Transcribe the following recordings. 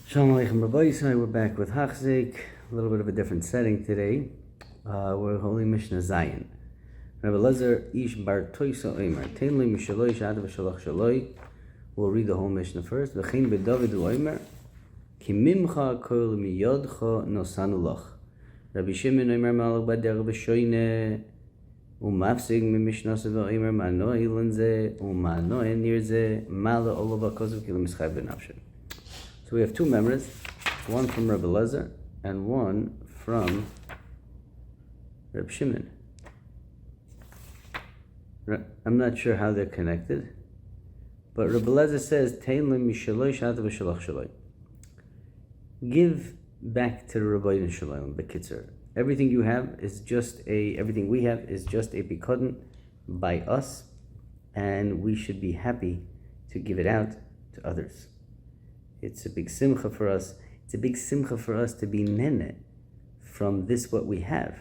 Shalom Aleichem Rabbi Yisrael. We're back with Hachzik, a little bit of a different setting today. We're holding Mishnah Zion. Rabbi Lezer Ish Bar Toisa Omer Tenli Mishaloi Shad V'Shalach Shaloi. We'll read the whole Mishnah first. V'chein B'David Omer Ki Mimcha Kol Miyodcha Nosanu Lach. Rabbi Shimon Omer Malach Bader V'Shoine Umafsig Mishnasa V'Omer Manoi Lanze Umanoi Nirze Mala Olava Kozav Kila Mischai B'Nafshe. So we have two memories, one from Rabbi Lezer and one from Rabbi Shimon. I'm not sure how they're connected, but Rabbi Lezer says, "Tein le mishaloi shata v'shalach shaloi." Give back to the Rabbeinu Shalom, Bekitzer. Everything we have is just a pikadon by us, and we should be happy to give it out to others. It's a big simcha for us. It's a big simcha for us to be nene from this what we have.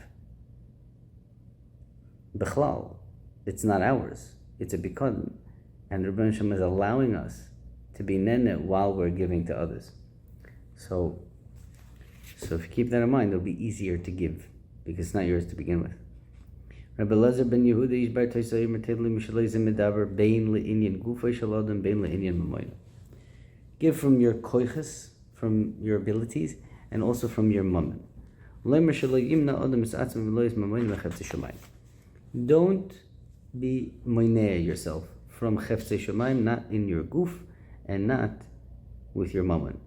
Bechlal, it's not ours. It's a bikadon. And the Rebbeinu Shalom is allowing us to be nene while we're giving to others. So if you keep that in mind, it'll be easier to give because it's not yours to begin with. Rabbi Lezer ben Yehuda ish bar toisay mertevli mishalei zemedavar bein le'inyan gufay shaladam bein le'inyan mamoyna. Give from your koiches, from your abilities, and also from your mammon. Don't be moineh yourself from cheftzei shomayim, not in your goof and not with your mammon.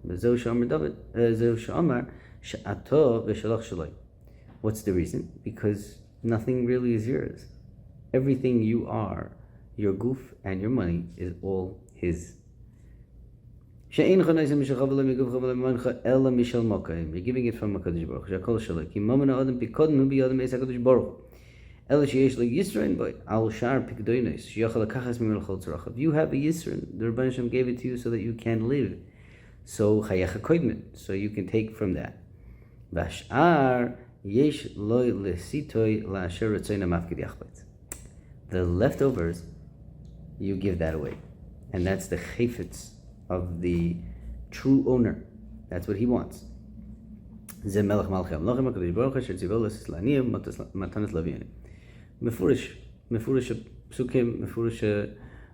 What's the reason? Because nothing really is yours. Everything you are, your goof and your money, is all his. You're giving it from HaKadosh Baruch Hu. You have a Yisron. The Rebbeinu Shem gave it to you so that you can live. So you can take from that. The leftovers, you give that away. And that's the chayfetz of the true owner. That's what he wants. Mefurish psukim, mefurish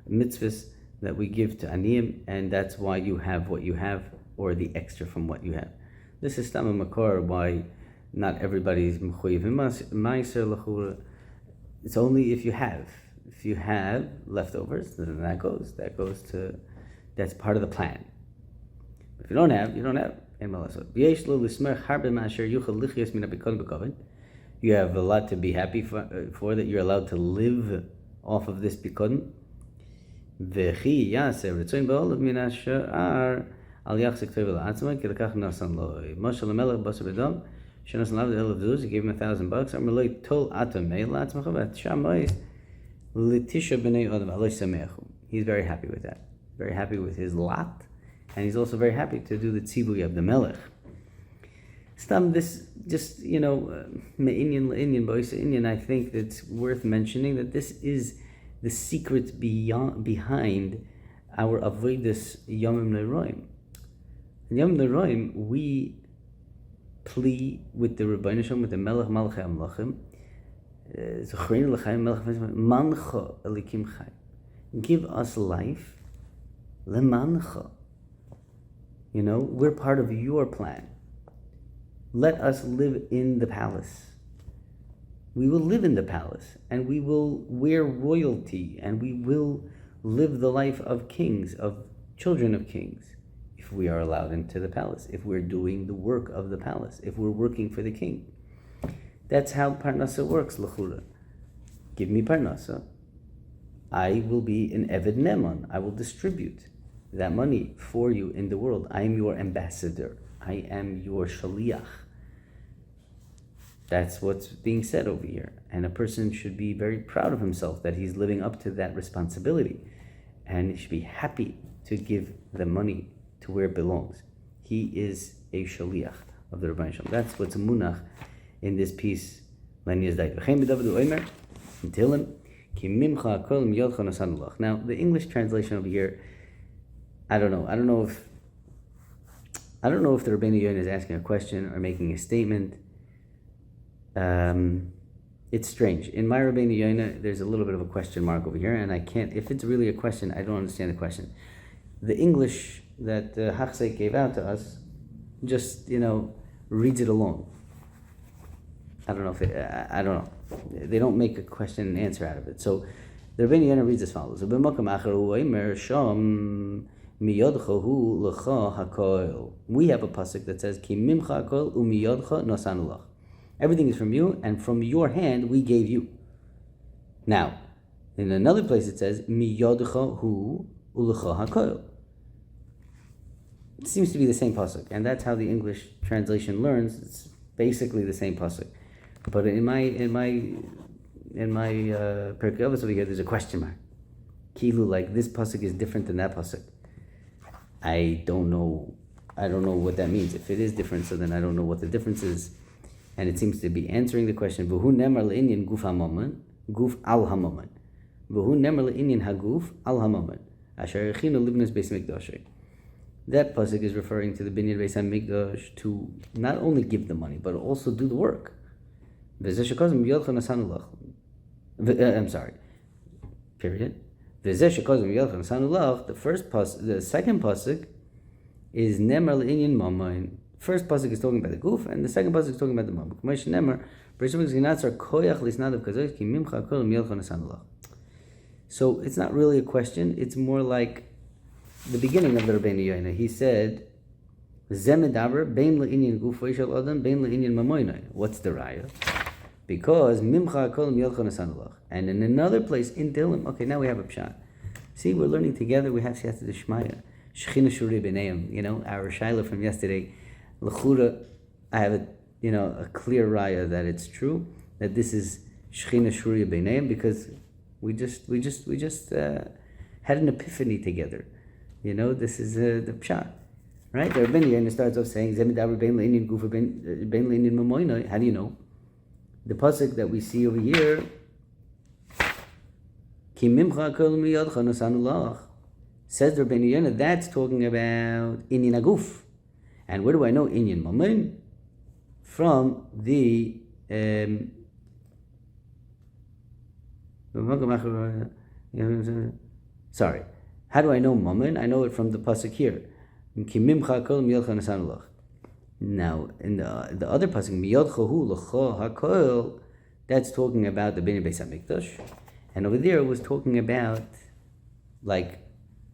mitzvahs that we give to aniyim, and that's why you have what you have, or the extra from what you have. This is stam makor why not everybody is mechuyev ma'aser l'chura. It's only if you have. If you have leftovers, then that's part of the plan. If you don't have, you don't have. You have a lot to be happy for that you're allowed to live off of this pikadon. He gave him $1,000. He's very happy with that. Very happy with his lot, and he's also very happy to do the tzibui of the melech. This just, me'inyan le'inyan b'oisa inyan, I think it's worth mentioning that this is the secret behind our avodas yomim le'roim. In yomim le'roim, we plea with the Rebbeinu Shalom, with the melech malchei amlachim, zochreinu l'chaim melech mancha elikim chai. Give us life, lemancha. We're part of your plan. Let us live in the palace. We will live in the palace, and we will wear royalty, and we will live the life of kings, of children of kings, if we are allowed into the palace, if we're doing the work of the palace, if we're working for the king. That's how parnasa works, l'chura. Give me parnasa. I will be an Eved Neman. I will distribute that money for you in the world. I am your ambassador. I am your shaliach. That's what's being said over here. And a person should be very proud of himself that he's living up to that responsibility. And he should be happy to give the money to where it belongs. He is a shaliach of the Rebbeinu Shalom. That's what's munach in this piece. Now, the English translation over here, I don't know if I don't know if the Rabbeinu Yonah is asking a question or making a statement. It's strange. In my Rabbeinu Yonah, there's a little bit of a question mark over here, and I can't, if it's really a question, I don't understand the question. The English that Hachzek gave out to us just, reads it along. I don't know I don't know. They don't make a question and answer out of it. So the Rabbeinu Yonah reads as follows. We have a pasuk that says, Ki mimcha hakol umiyodcha nosanu lach. Everything is from you, and from your hand we gave you. Now, in another place it says, Miyodcha hu ulecha hakol. It seems to be the same pasuk, and that's how the English translation learns. It's basically the same pasuk. But in my Pirkei Avot over here, there's a question mark. Kilu, like this pasuk is different than that pasuk. I don't know what that means. If it is different, so then I don't know what the difference is. And it seems to be answering the question. V'hu nemar le'inyan guf hamomen, guf al hamomen. V'hu nemar le'inyan haguf al hamomen. Asher echinu libnas beis mikdash. That pasuk is referring to the binyan beis hamikdash to not only give the money, but also do the work. I'm sorry. Period. The first pasuk, the second pasuk is nemar le'inyan mammon. First pasuk is talking about the goof, and the second pasuk is talking about the mammon. So it's not really a question. It's more like the beginning of the Rabbeinu Yonah. He said, "What's the raya?" Because mimcha kol mielcha nasanulach. And in another place in Dilim, okay, now we have a pshat. See, we're learning together. We have siyata d'shmaya, shechina shuri b'neim. Our shaila from yesterday. L'chura, I have a clear raya that it's true that this is shechina shuri b'neim because we just had an epiphany together. This is the pshat, right? The Rabbeinu Yonah starts off saying zemidaber bein le'inyan gufa bein le'inyan mamoinoi. How do you know? The pasuk that we see over here, Ki mimcha kol miyodcha nosanu lach, says the Rabbeinu Yonah, that's talking about inyan aguf. And where do I know inyan mammon? From the sorry. How do I know mammon? I know it from the pasuk here. Ki mimcha kol miyodcha nosanu lach. Now, in the other pasuk, miyodcha hu lecha hakol, that's talking about the binyan beis hamikdash, and over there it was talking about,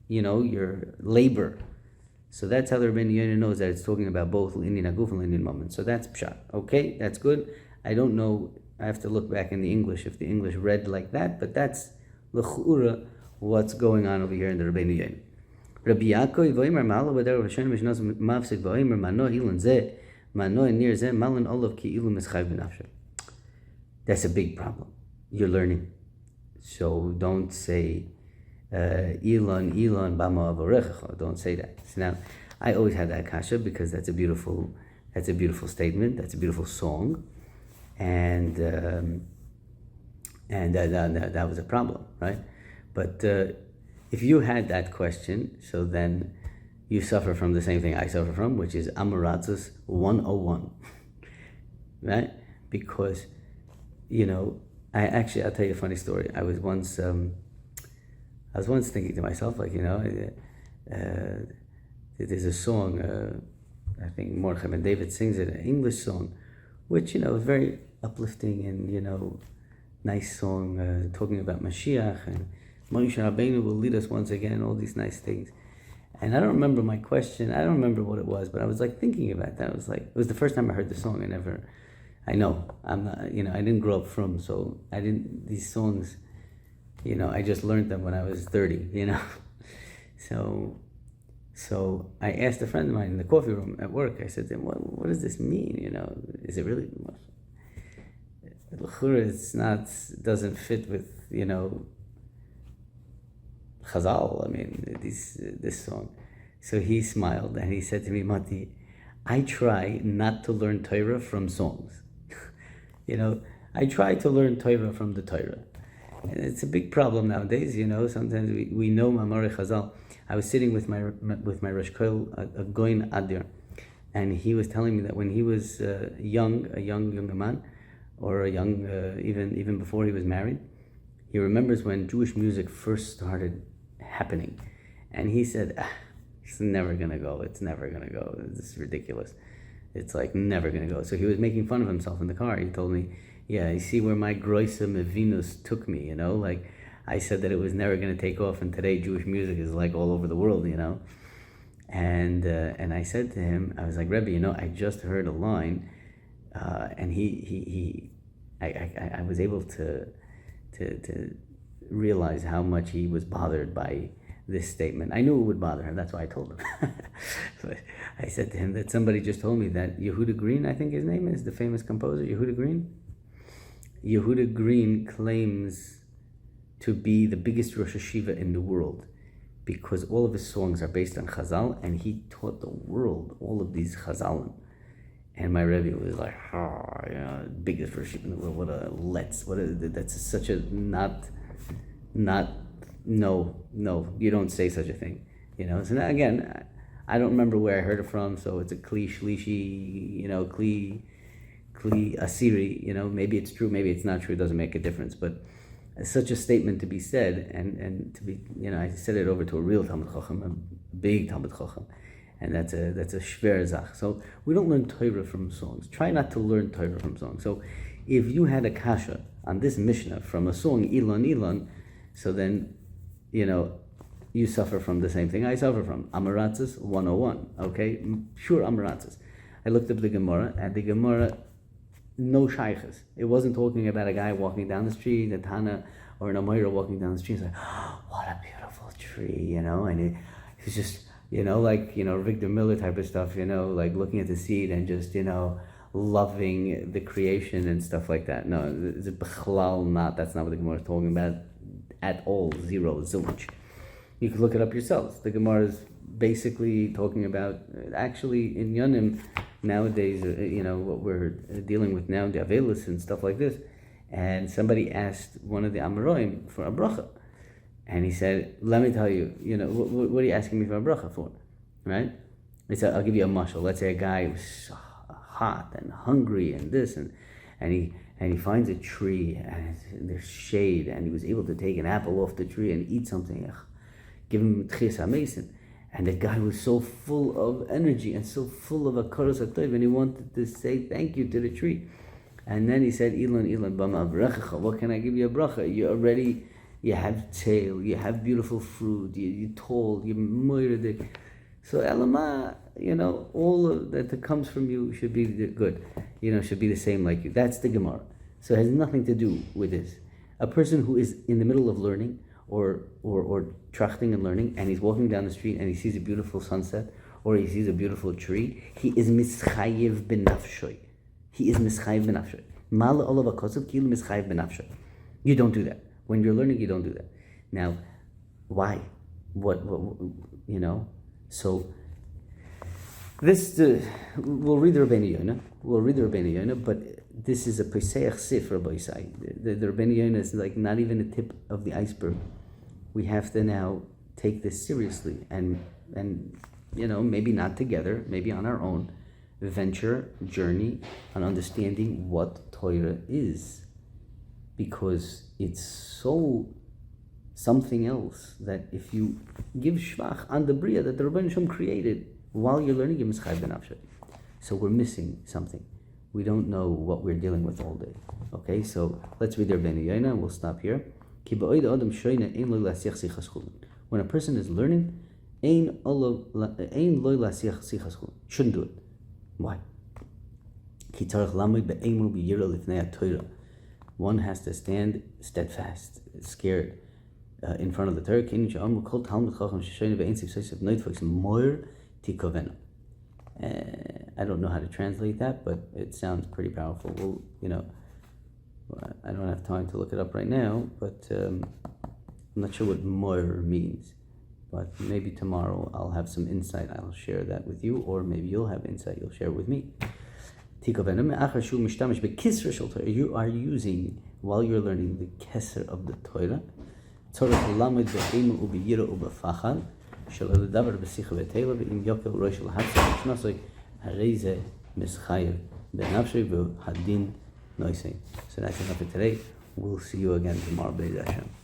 your labor. So that's how the Rabbeinu Yonah knows that it's talking about both inyan aguf and inyan mammon. So that's pshat. Okay, that's good. I don't know. I have to look back in the English if the English read like that, but that's l'chura what's going on over here in the Rabbeinu Yonah. Rabbi Yaakov v'omer malo b'derech Hashem mishnas mafsik v'omer mano ilan zeh mano nir zeh malan olav ki ilu mischayv b'nafshe. That's a big problem. You're learning, so don't say ilan b'ma avorechecha. Don't say that. So now, I always have that kasha because that's a beautiful statement. That's a beautiful song, and that was a problem, right? But if you had that question, so then you suffer from the same thing I suffer from, which is Amaratzos 101, right? Because, I'll tell you a funny story. I was once thinking to myself, there's a song, I think Mordechai Ben David sings it, an English song, which, is very uplifting and, nice song, talking about Mashiach and Moshe Rabbeinu will lead us once again, all these nice things. And I don't remember my question, I don't remember what it was, but I was thinking about that. It was the first time I heard the song. I know, I'm not, I didn't grow up from, so these songs, I just learned them when I was 30, So I asked a friend of mine in the coffee room at work, I said to him, what does this mean, is it really, it doesn't fit with, Chazal, this song. So he smiled and he said to me, Mati, I try not to learn Torah from songs. I try to learn Torah from the Torah. And it's a big problem nowadays, sometimes we know Mamari Chazal. I was sitting with my Rosh Koil, a Goin Adir, And he was telling me that when he was a young man, or a young, even before he was married, he remembers when Jewish music first started happening. And he said, it's never going to go. It's never going to go. This is ridiculous. It's like never going to go. So he was making fun of himself in the car. He told me, yeah, you see where my Groisa Mevinus took me, you know? Like, I said that it was never going to take off, and today Jewish music is like all over the world, you know? And I said to him, I was like, Rebbe, you know, I just heard a line, and I was able to realize how much he was bothered by this statement. I knew it would bother him, that's why I told him. So I said to him that somebody just told me that Yehuda Green, I think his name is, the famous composer, Yehuda Green. Yehuda Green claims to be the biggest Rosh Hashiva in the world because all of his songs are based on Chazal, and he taught the world all of these Chazalim. And my Rebbe was like, biggest Rosh Hashiva in the world, that's such a no, you don't say such a thing, you know. So now, again, I don't remember where I heard it from, so it's a Kli Shlishi, you know, Kli Asiri, you know, maybe it's true, maybe it's not true, it doesn't make a difference, but such a statement to be said, and to be, you know, I said it over to a real Talmud Chacham, a big Talmud Chacham, and that's a shver zach. So we don't learn Torah from songs. Try not to learn Torah from songs. So if you had a kasha on this Mishnah from a song, Ilon Ilon, so then, you know, you suffer from the same thing I suffer from. Amaratzis 101, okay? Sure, Amaratzis. I looked up the Gemara, and the Gemara, no shaykhs. It wasn't talking about a guy walking down the street, a Tana or an Amoira walking down the street. It's like, oh, what a beautiful tree, you know? And it's just, you know, like, you know, Victor Miller type of stuff, you know, like looking at the seed and just, you know, loving the creation and stuff like that. No, it's a b'chlal not. That's not what the Gemara is talking about at all. Zero, zilch. You can look it up yourselves. The Gemara is basically talking about, actually in Yonim nowadays, you know, what we're dealing with now, the Avelis and stuff like this. And somebody asked one of the Amoraim for a bracha. And he said, let me tell you, you know, what are you asking me for a bracha for? Right? He said, I'll give you a mashal. Let's say a guy was hot and hungry and this, and he finds a tree and there's shade, and he was able to take an apple off the tree and eat something. Give him tchias ha-mason. And the guy was so full of energy and so full of akaras hatov, and he wanted to say thank you to the tree. And then he said, Elon, bama avrechecha, what can I give you a bracha? You have tail, you have beautiful fruit, you're tall, you're moiradik. So elama, you know, all of that comes from you should be good, you know, should be the same like you. That's the Gemara. So it has nothing to do with this. A person who is in the middle of learning, or trachting and learning, and he's walking down the street and he sees a beautiful sunset, or he sees a beautiful tree, he is mischayev b'nafshoy. He is mischayev b'nafshoy. Mala olav hakosav kilu mischayev b'nafshoy. You don't do that. When you're learning, you don't do that. Now, why? What you know? So, this, we'll read the Rabbeinu Yonah, but this is a Pesach Sif, Rabbi Isai. The Rabbeinu Yonah is like not even the tip of the iceberg. We have to now take this seriously and you know, maybe not together, maybe on our own, journey on understanding what Torah is. Because it's so something else that if you give shvach on the bria that the Rebbeinu Shem created while you're learning, you're mischayev b'nafshay. So we're missing something. We don't know what we're dealing with all day. Okay, so let's read the Rebbeinu Yonah and we'll stop here. When a person is learning, shouldn't do it. Why? One has to stand steadfast, scared, in front of the Torah. I don't know how to translate that, but it sounds pretty powerful. Well, you know, I don't have time to look it up right now, but I'm not sure what moir means. But maybe tomorrow I'll have some insight. I'll share that with you, or maybe you'll have insight. You'll share it with me. You are using, while you're learning, the keser of the Torah. Hareze mischayev benafshe v'hadin noisei. So that's enough for today. We'll see you again tomorrow, B'ez Hashem.